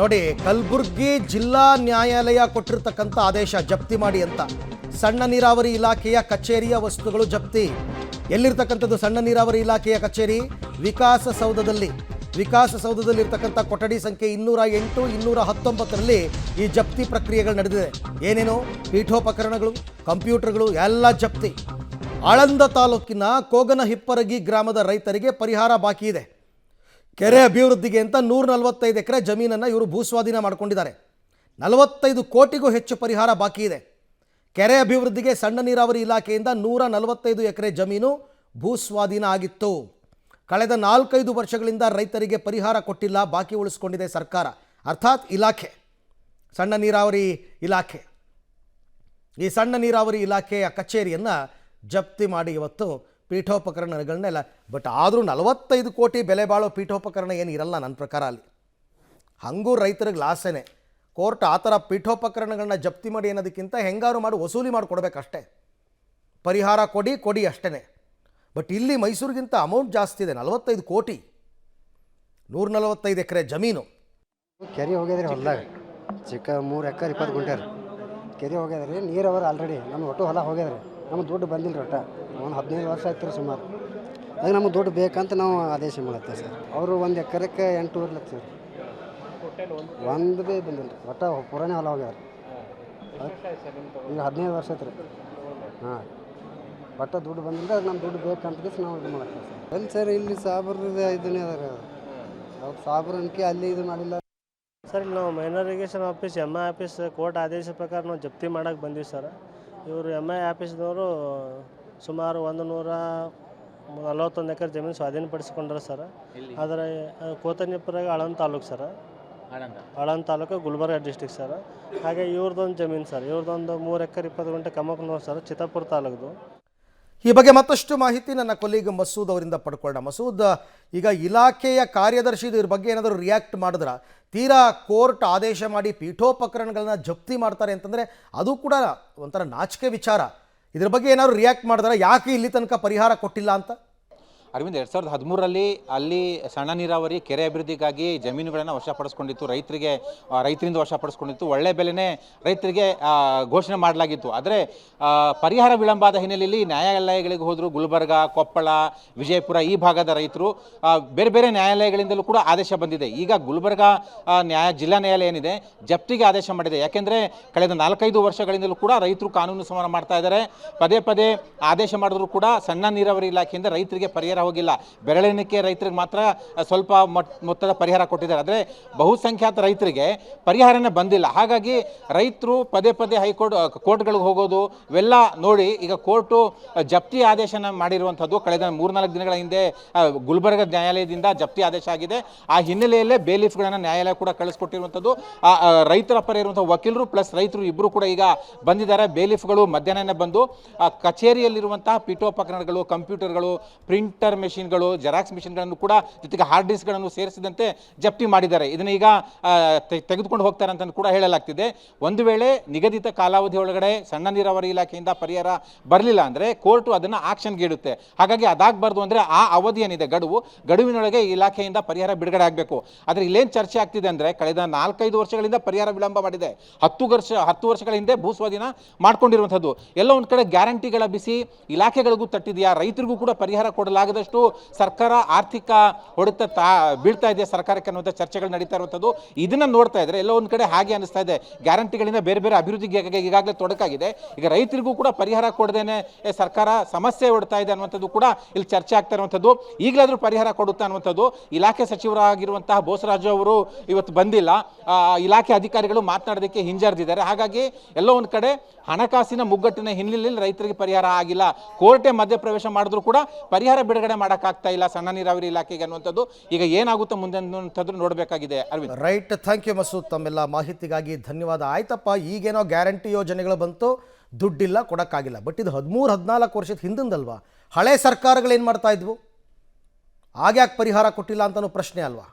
ನೋಡಿ, ಕಲಬುರಗಿ ಜಿಲ್ಲಾ ನ್ಯಾಯಾಲಯ ಕೊಟ್ಟಿರ್ತಕ್ಕಂಥ ಆದೇಶ ಜಪ್ತಿ ಮಾಡಿ ಅಂತ. ಸಣ್ಣ ನೀರಾವರಿ ಇಲಾಖೆಯ ಕಚೇರಿಯ ವಸ್ತುಗಳು ಜಪ್ತಿ. ಎಲ್ಲಿರ್ತಕ್ಕಂಥದ್ದು ಸಣ್ಣ ನೀರಾವರಿ ಇಲಾಖೆಯ ಕಚೇರಿ? ವಿಕಾಸಸೌಧದಲ್ಲಿರ್ತಕ್ಕಂಥ ಕೊಠಡಿ ಸಂಖ್ಯೆ 208, 219ರಲ್ಲಿ ಈ ಜಪ್ತಿ ಪ್ರಕ್ರಿಯೆಗಳು ನಡೆದಿದೆ. ಏನೇನು? ಪೀಠೋಪಕರಣಗಳು, ಕಂಪ್ಯೂಟರ್ಗಳು ಎಲ್ಲ ಜಪ್ತಿ. ಆಳಂದ ತಾಲೂಕಿನ ಕೋಗನಹಿಪ್ಪರಗಿ ಗ್ರಾಮದ ರೈತರಿಗೆ ಪರಿಹಾರ ಬಾಕಿ ಇದೆ. ಕೆರೆ ಅಭಿವೃದ್ಧಿಗೆ ಅಂತ 145 ಎಕರೆ ಜಮೀನನ್ನು ಇವರು ಭೂಸ್ವಾಧೀನ ಮಾಡಿಕೊಂಡಿದ್ದಾರೆ. 45 ಕೋಟಿಗೂ ಹೆಚ್ಚು ಪರಿಹಾರ ಬಾಕಿ ಇದೆ. ಕೆರೆ ಅಭಿವೃದ್ಧಿಗೆ ಸಣ್ಣ ನೀರಾವರಿ ಇಲಾಖೆಯಿಂದ 145 ಎಕರೆ ಜಮೀನು ಭೂಸ್ವಾಧೀನ ಆಗಿತ್ತು. ಕಳೆದ 4-5 ವರ್ಷಗಳಿಂದ ರೈತರಿಗೆ ಪರಿಹಾರ ಕೊಟ್ಟಿಲ್ಲ, ಬಾಕಿ ಉಳಿಸ್ಕೊಂಡಿದೆ ಸರ್ಕಾರ, ಅರ್ಥಾತ್ ಇಲಾಖೆ, ಸಣ್ಣ ನೀರಾವರಿ ಇಲಾಖೆ. ಈ ಸಣ್ಣ ನೀರಾವರಿ ಇಲಾಖೆಯ ಕಚೇರಿಯನ್ನು ಜಪ್ತಿ ಮಾಡಿ ಇವತ್ತು ಪೀಠೋಪಕರಣಗಳನ್ನೆಲ್ಲ, ಬಟ್ ಆದರೂ 45 ಕೋಟಿ ಬೆಲೆ ಬಾಳೋ ಪೀಠೋಪಕರಣ ಏನು ಇರಲ್ಲ ನನ್ನ ಪ್ರಕಾರ ಅಲ್ಲಿ. ಹಾಗೂ ರೈತರಿಗೆ ಲಾಸೇನೆ. ಕೋರ್ಟ್ ಆ ಥರ ಪೀಠೋಪಕರಣಗಳನ್ನ ಜಪ್ತಿ ಮಾಡಿ ಅನ್ನೋದಕ್ಕಿಂತ ಹೆಂಗಾರು ಮಾಡಿ ವಸೂಲಿ ಮಾಡಿಕೊಡ್ಬೇಕಷ್ಟೇ. ಪರಿಹಾರ ಕೊಡಿ ಅಷ್ಟೇ. ಬಟ್ ಇಲ್ಲಿ ಮೈಸೂರಿಗಿಂತ ಅಮೌಂಟ್ ಜಾಸ್ತಿ ಇದೆ, 45 ಕೋಟಿ, 145 ಎಕರೆ ಜಮೀನು. ಕೆರೆ ಹೋಗ್ಯದ್ರಿ ಹೊಲದಾಗ, ಚಿಕ್ಕ 3 ಎಕರೆ 20 ಗುಂಟೆ ರೀ ಕೆರೆ ಹೋಗ್ಯದ್ರಿ. ನೀರು ಅವ್ರು ಆಲ್ರೆಡಿ ನಮ್ಮ ಒಟ್ಟು ಹೊಲ ಹೋಗ್ಯದ್ರಿ. ನಮ್ಗೆ ದುಡ್ಡು ಬಂದಿಲ್ಲ ರೀ. ಒಟ್ಟು ಒಂದು 15 ವರ್ಷ ಆಯ್ತು ರೀ ಸುಮಾರು. ಅದಾಗ ನಮಗೆ ದುಡ್ಡು ಬೇಕಂತ ನಾವು ಆದೇಶ ಮಾಡುತ್ತೇವೆ ಸರ್. ಅವರು 1 ಎಕರೆಗೆ 8 ಲಕ್ಷ ರೀ. ಒಂದು ಭೀ ಬಂದಿಲ್ಲ ರೀ. ಒಟ್ಟು ಪುರಾಣೆ ಹೊಲ ಹೋಗ್ಯಾರ. ಈಗ 15 ವರ್ಷ ಆಯ್ತು ರೀ. ಹಾಂ, ಒಟ್ಟು ದುಡ್ಡು ಬಂದಿಲ್ಲ. ನಮ್ಮ ದುಡ್ಡು ಬೇಕಂತ ನಾವು ಇದು ಮಾಡ್ತೇವೆ ಸರ್. ಅಲ್ಲಿ ಸರ್ ಇಲ್ಲಿ ಸಾಬ್ರದ ಇದನ್ನೇ ಅದ ರೀ. ಅವ್ರು ಸಾಬ್ರ ಅನ್ಕೆ ಅಲ್ಲಿ ಇದು ಮಾಡಿಲ್ಲ ಸರ್. ಇಲ್ಲಿ ನಾವು minor irrigation office, MI office court ಆದೇಶ ಪ್ರಕಾರ ನಾವು ಜಪ್ತಿ ಮಾಡೋಕ್ಕೆ ಬಂದೀವಿ ಸರ್. ಇವರು MI ಆಫೀಸ್ದವರು ಸುಮಾರು 141 ಎಕರೆ ಜಮೀನು ಸ್ವಾಧೀನಪಡಿಸಿಕೊಂಡ್ರೆ ಸರ್. ಆದರೆ ಕೋತನಿಪುರಾಗ Aland taluk sir, Aland taluk Gulbarga district sir. ಹಾಗೆ ಇವ್ರದ್ದೊಂದು ಜಮೀನು ಸರ್, ಇವ್ರದ್ದೊಂದು 3 ಎಕರೆ 20 ಗುಂಟೆ ಕಮಕ್ನೂರು ಸರ್, ಚಿತ್ತಾಪುರ ತಾಲೂಕು. ಈ ಬಗ್ಗೆ ಮತ್ತಷ್ಟು ಮಾಹಿತಿ ನನ್ನ ಕೊಲೀಗ್ ಮಸೂದ್ ಅವರಿಂದ ಪಡ್ಕೊಳ್ಳೋಣ. ಮಸೂದ್, ಈಗ ಇಲಾಖೆಯ ಕಾರ್ಯದರ್ಶಿ ಇದ್ರ ಬಗ್ಗೆ ಏನಾದರೂ ರಿಯಾಕ್ಟ್ ಮಾಡಿದ್ರ? ತೀರಾ ಕೋರ್ಟ್ ಆದೇಶ ಮಾಡಿ ಪೀಠೋಪಕರಣಗಳನ್ನ ಜಪ್ತಿ ಮಾಡ್ತಾರೆ ಅಂತಂದರೆ ಅದು ಕೂಡ ಒಂಥರ ನಾಚಿಕೆ ವಿಚಾರ. ಇದ್ರ ಬಗ್ಗೆ ಏನಾದರೂ ರಿಯಾಕ್ಟ್ ಮಾಡಿದ್ರೆ ಯಾಕೆ ಇಲ್ಲಿ ತನಕ ಪರಿಹಾರ ಕೊಟ್ಟಿಲ್ಲ ಅಂತ? ಅರವಿಂದ್, 2013ರಲ್ಲಿ ಅಲ್ಲಿ ಸಣ್ಣ ನೀರಾವರಿ ಕೆರೆ ಅಭಿವೃದ್ಧಿಗಾಗಿ ಜಮೀನುಗಳನ್ನು ವಶಪಡಿಸ್ಕೊಂಡಿತ್ತು, ರೈತರಿಂದ ವಶಪಡಿಸ್ಕೊಂಡಿತ್ತು. ಒಳ್ಳೆ ಬೆಲೆನೇ ರೈತರಿಗೆ ಘೋಷಣೆ ಮಾಡಲಾಗಿತ್ತು. ಆದರೆ ಪರಿಹಾರ ವಿಳಂಬಾದ ಹಿನ್ನೆಲೆಯಲ್ಲಿ ನ್ಯಾಯಾಲಯಗಳಿಗೆ ಹೋದರು. ಗುಲ್ಬರ್ಗ, ಕೊಪ್ಪಳ, ವಿಜಯಪುರ ಈ ಭಾಗದ ರೈತರು ಬೇರೆ ಬೇರೆ ನ್ಯಾಯಾಲಯಗಳಿಂದಲೂ ಕೂಡ ಆದೇಶ ಬಂದಿದೆ. ಈಗ ಗುಲ್ಬರ್ಗ ಜಿಲ್ಲಾ ನ್ಯಾಯಾಲಯ ಏನಿದೆ ಜಪ್ತಿಗೆ ಆದೇಶ ಮಾಡಿದೆ. ಯಾಕೆಂದರೆ ಕಳೆದ 4-5 ವರ್ಷಗಳಿಂದಲೂ ಕೂಡ ರೈತರು ಕಾನೂನು ಸಂವಹನ ಮಾಡ್ತಾ ಇದ್ದಾರೆ. ಪದೇ ಪದೇ ಆದೇಶ ಮಾಡಿದ್ರು ಕೂಡ ಸಣ್ಣ ನೀರಾವರಿ ಇಲಾಖೆಯಿಂದ ರೈತರಿಗೆ ಪರಿಹಾರ ಹೋಗಿಲ್ಲ. ಬೆರಳೆಣಿಕೆ ರೈತರಿಗೆ ಮಾತ್ರ ಸ್ವಲ್ಪ ಮೊತ್ತದ ಪರಿಹಾರ ಕೊಟ್ಟಿದ್ದಾರೆ. ಆದರೆ ಬಹುಸಂಖ್ಯಾತ ರೈತರಿಗೆ ಪರಿಹಾರನೇ ಬಂದಿಲ್ಲ. ಹಾಗಾಗಿ ರೈತರು ಪದೇ ಪದೇ ಕೋರ್ಟ್ಗಳಿಗೆ ಹೋಗೋದು ಇವೆಲ್ಲ ನೋಡಿ ಈಗ ಕೋರ್ಟು ಜಪ್ತಿ ಆದೇಶನ ಮಾಡಿರುವಂಥದ್ದು. ಕಳೆದ 3-4 ದಿನಗಳ ಹಿಂದೆ ಗುಲ್ಬರ್ಗ ನ್ಯಾಯಾಲಯದಿಂದ ಜಪ್ತಿ ಆದೇಶ ಆಗಿದೆ. ಆ ಹಿನ್ನೆಲೆಯಲ್ಲೇ ಬೇಲೀಫ್ಗಳನ್ನು ನ್ಯಾಯಾಲಯ ಕೂಡ ಕಳಿಸ್ಕೊಟ್ಟಿರುವಂಥದ್ದು. ರೈತರ ಪರ ಇರುವಂಥ ವಕೀಲರು ಪ್ಲಸ್ ರೈತರು ಇಬ್ಬರು ಕೂಡ ಈಗ ಬಂದಿದ್ದಾರೆ. ಬೇಲೀಫ್ಗಳು ಮಧ್ಯಾಹ್ನನೇ ಬಂದು ಕಚೇರಿಯಲ್ಲಿರುವಂತಹ ಪೀಠೋಪಕರಣಗಳು, ಕಂಪ್ಯೂಟರ್ಗಳು, ಪ್ರಿಂಟರ್ ಮೆಷಿನ್ಗಳು, ಜೆರಾಕ್ಸ್ ಮೆಷಿನ್ಗಳನ್ನು ಕೂಡ ಜೊತೆಗೆ ಹಾರ್ಡ್ ಡಿಸ್ಕ್ಗಳನ್ನು ಸೇರಿಸಿದಂತೆ ಜಪ್ತಿ ಮಾಡಿದ್ದಾರೆ. ಇದನ್ನ ಈಗ ತೆಗೆದುಕೊಂಡು ಹೋಗ್ತಾರೆ ಅಂತ ಕೂಡ ಹೇಳಲಾಗ್ತಿದೆ. ಒಂದು ವೇಳೆ ನಿಗದಿತ ಕಾಲಾವಧಿ ಒಳಗಡೆ ಸಣ್ಣ ನೀರಾವರಿ ಇಲಾಖೆಯಿಂದ ಪರಿಹಾರ ಬರಲಿಲ್ಲ ಅಂದರೆ ಕೋರ್ಟು ಅದನ್ನು ಆಕ್ಷನ್ಗೆ ಇಡುತ್ತೆ. ಹಾಗಾಗಿ ಅದಾಗಬಾರ್ದು ಅಂದರೆ ಆ ಅವಧಿ ಏನಿದೆ ಗಡುವಿನೊಳಗೆ ಇಲಾಖೆಯಿಂದ ಪರಿಹಾರ ಬಿಡುಗಡೆ ಆಗಬೇಕು. ಆದರೆ ಇಲ್ಲೇನು ಚರ್ಚೆ ಆಗ್ತಿದೆ ಅಂದರೆ ಕಳೆದ 4-5 ವರ್ಷಗಳಿಂದ ಪರಿಹಾರ ವಿಳಂಬ ಮಾಡಿದೆ. 10 ವರ್ಷಗಳ ಹಿಂದೆ ಭೂಸ್ವಾಧೀನ ಮಾಡ್ಕೊಂಡಿರುವಂಥದ್ದು. ಎಲ್ಲ ಒಂದು ಕಡೆ ಗ್ಯಾರಂಟಿಗಳ ಬಿಸಿ ಇಲಾಖೆಗಳಿಗೂ ತಟ್ಟಿದೆಯಾ, ರೈತರಿಗೂ ಕೂಡ ಪರಿಹಾರ ಕೊಡಲಾಗದಷ್ಟು ಸರ್ಕಾರ ಆರ್ಥಿಕ ಹೊಡೆತ ಬೀಳ್ತಾ ಇದೆ ಸರ್ಕಾರಕ್ಕೆ ಅನ್ನುವಂಥ ಚರ್ಚೆಗಳು ನಡೀತಾ ಇರುವಂಥದ್ದು. ಇದನ್ನ ನೋಡ್ತಾ ಇದ್ರೆ ಎಲ್ಲ ಒಂದು ಕಡೆ ಹಾಗೆ ಅನಿಸ್ತಾ ಇದೆ. ಗ್ಯಾರಂಟಿಗಳಿಂದ ಬೇರೆ ಬೇರೆ ಅಭಿವೃದ್ಧಿಗೆ ಈಗಾಗಲೇ ತೊಡಕಾಗಿದೆ. ಈಗ ರೈತರಿಗೂ ಕೂಡ ಪರಿಹಾರ ಕೊಡದೇನೆ ಸರ್ಕಾರ ಸಮಸ್ಯೆ ಹೊಡ್ತಾ ಇದೆ ಅನ್ನುವಂಥದ್ದು ಕೂಡ ಇಲ್ಲಿ ಚರ್ಚೆ ಆಗ್ತಾ ಇರುವಂಥದ್ದು. ಈಗಲಾದರೂ ಪರಿಹಾರ ಕೊಡುತ್ತಾ ಅನ್ನುವಂಥದ್ದು. ಇಲಾಖೆ ಸಚಿವರಾಗಿರುವಂತಹ ಬೋಸರಾಜು ಅವರು ಇವತ್ತು ಬಂದಿಲ್ಲ. ಇಲಾಖೆ ಅಧಿಕಾರಿಗಳು ಮಾತನಾಡೋದಕ್ಕೆ ಹಿಂಜರಿದಿದ್ದಾರೆ. ಹಾಗಾಗಿ ಎಲ್ಲೋ ಒಂದು ಕಡೆ ಹಣಕಾಸಿನ ಮುಗ್ಗಟ್ಟಿನ ಹಿನ್ನೆಲೆಯಲ್ಲಿ ರೈತರಿಗೆ ಪರಿಹಾರ ಆಗಿಲ್ಲ. ಕೋರ್ಟೇ ಮಧ್ಯಪ್ರವೇಶ ಮಾಡಿದ್ರು ಕೂಡ ಪರಿಹಾರ ಬಿಡುಗಡೆ ಮಾಡೋಕ್ಕಾಗ್ತಾ ಇಲ್ಲ ಸಣ್ಣ ನೀರಾವರಿ ಇಲಾಖೆಗೆ ಅನ್ನುವಂಥದ್ದು. ಈಗ ಏನಾಗುತ್ತೋ ಮುಂದೆ ಅನ್ನುವಂಥದ್ದು ನೋಡಬೇಕಾಗಿದೆ. Arvind, right, thank you Masood, ತಮ್ಮೆಲ್ಲ ಮಾಹಿತಿಗಾಗಿ ಧನ್ಯವಾದ. ಆಯ್ತಪ್ಪ, ಈಗೇನೋ ಗ್ಯಾರಂಟಿ ಯೋಜನೆಗಳು ಬಂತು, ದುಡ್ಡಿಲ್ಲ, ಕೊಡೋಕ್ಕಾಗಿಲ್ಲ. ಬಟ್ ಇದು 13-14 ವರ್ಷದ ಹಿಂದಿಂದಲ್ವಾ? ಹಳೆ ಸರ್ಕಾರಗಳೇನು ಮಾಡ್ತಾ ಇದ್ವು? ಆಗ್ಯಾಕೆ ಪರಿಹಾರ ಕೊಟ್ಟಿಲ್ಲ ಅಂತನೂ ಪ್ರಶ್ನೆ ಅಲ್ವಾ?